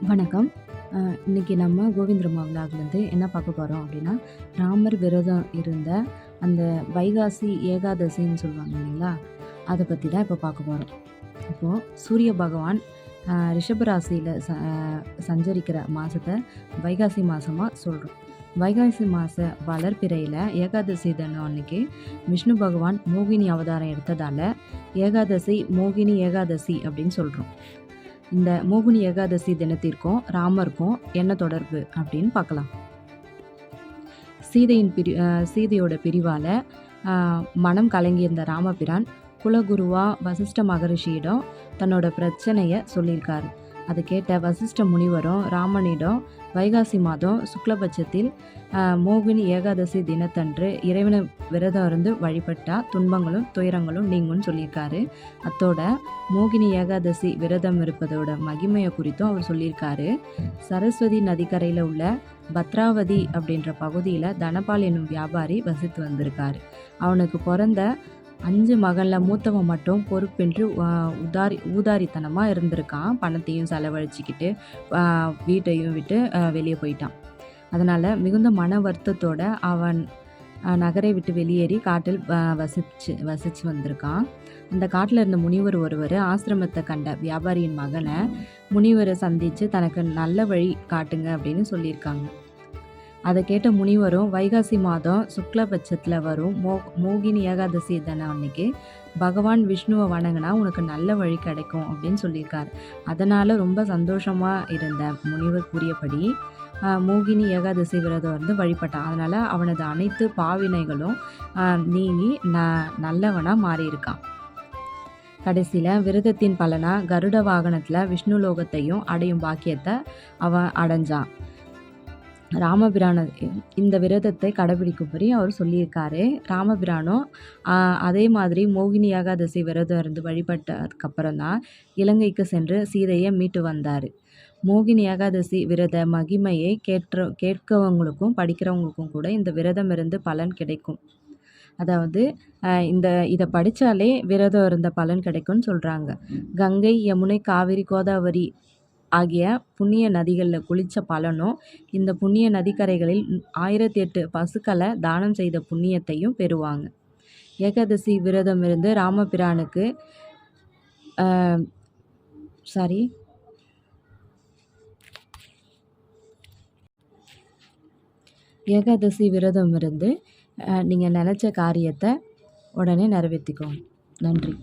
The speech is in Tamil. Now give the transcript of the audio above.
வணக்கம். இன்னைக்கு நம்ம கோவிந்தராமா விலாக்லேருந்து என்ன பார்க்க போகிறோம் அப்படின்னா, ராமர் விரதம் இருந்த அந்த வைகாசி ஏகாதசின்னு சொல்லுவாங்க இல்லைங்களா? அதை பற்றி தான் இப்போ பார்க்க போகிறோம். இப்போது சூரிய பகவான் ரிஷப ராசியில் சஞ்சரிக்கிற மாதத்தை வைகாசி மாதமாக சொல்கிறோம். வைகாசி மாத வளர்பிறையில் ஏகாதசி தினம் அன்னைக்கு விஷ்ணு பகவான் மோகினி அவதாரம் எடுத்ததால் ஏகாதசி மோகினி ஏகாதசி அப்படின்னு சொல்கிறோம். இந்த மோகினி ஏகாதசி தினத்திற்கும் ராமருக்கும் என்ன தொடர்பு அப்படின்னு பார்க்கலாம். சீதையோட பிரிவால் மனம் கலங்கியிருந்த ராமபிரான் குலகுருவா வசிஷ்ட மகரிஷியிடம் தன்னோட பிரச்சனையை சொல்லியிருக்காரு. அதை கேட்ட வசிஷ்ட முனிவரும் ராமனிடம் வைகாசி மாதம் சுக்லபட்சத்தில் மோகினி ஏகாதசி தினத்தன்று இறைவனை விரதம் இருந்து வழிபட்டால் துன்பங்களும் துயரங்களும் நீங்கும்னு சொல்லியிருக்காரு. அத்தோட மோகினி ஏகாதசி விரதம் இருப்பதோட மகிமையை குறித்தும் அவர் சொல்லியிருக்காரு. சரஸ்வதி நதிக்கரையில் உள்ள பத்ராவதி அப்படின்ற பகுதியில் தனபால் என்னும் வியாபாரி வசித்து வந்திருக்காரு. அவனுக்கு பிறந்த 5 மகளில் மூத்தவன் மட்டும் பொறுப்பின்றி ஊதாரித்தனமாக இருந்திருக்கான். பணத்தையும் செலவழிச்சிக்கிட்டு வீட்டையும் விட்டு வெளியே போயிட்டான். அதனால் மிகுந்த மன வருத்தத்தோட அவன் நகரை விட்டு வெளியேறி காட்டில் வசித்து வந்திருக்கான். அந்த காட்டில் இருந்த முனிவர் ஒருவர் ஆசிரமத்தை கண்ட வியாபாரியின் மகனை முனிவரை சந்தித்து தனக்கு நல்ல வழி காட்டுங்க அப்படின்னு சொல்லியிருக்காங்க. அதை கேட்ட முனிவரும் வைகாசி மாதம் சுக்லபட்சத்தில் வரும் மோகினி ஏகாதசி தினம் அன்னைக்கு பகவான் விஷ்ணுவை வணங்கினா உனக்கு நல்ல வழி கிடைக்கும் அப்படின்னு சொல்லியிருக்காரு. அதனால் ரொம்ப சந்தோஷமாக இருந்த முனிவர் கூறியபடி மோகினி ஏகாதசி விரதம் வழிபட்டான். அதனால் அவனது அனைத்து பாவினைகளும் நீங்கி நல்லவனாக மாறியிருக்கான். கடைசியில் விரதத்தின் பலனாக கருட வாகனத்தில் விஷ்ணு லோகத்தையும் அடையும் பாக்கியத்தை அவன் அடைஞ்சான். ராமபிரான இந்த விரதத்தை கடைபிடிக்கும்படி அவர் சொல்லியிருக்காரு. ராமபிரானும் அதே மாதிரி மோகினி ஏகாதசி விரதம் இருந்து வழிபட்டதுக்கப்புறம் தான் இலங்கைக்கு சென்று சீதையை மீட்டு வந்தார். மோகினி ஏகாதசி விரத மகிமையை கேட்கவங்களுக்கும் படிக்கிறவங்களுக்கும் கூட இந்த விரதம் இருந்து பலன் கிடைக்கும். அதாவது இதை படித்தாலே விரதம் இருந்த பலன் கிடைக்கும்னு சொல்கிறாங்க. கங்கை, யமுனை, காவிரி, கோதாவரி ஆகிய புண்ணிய நதிகளில் குளித்த பலனும் இந்த புண்ணிய நதிக்கரைகளில் 1008 பசுக்களை தானம் செய்த புண்ணியத்தையும் பெறுவாங்க. ஏகாதசி விரதம் இருந்து ராமபிரானுக்கு ஏகாதசி விரதம் இருந்து நீங்கள் நினச்ச காரியத்தை உடனே நிறைவேற்றிக்கோங்க. நன்றி.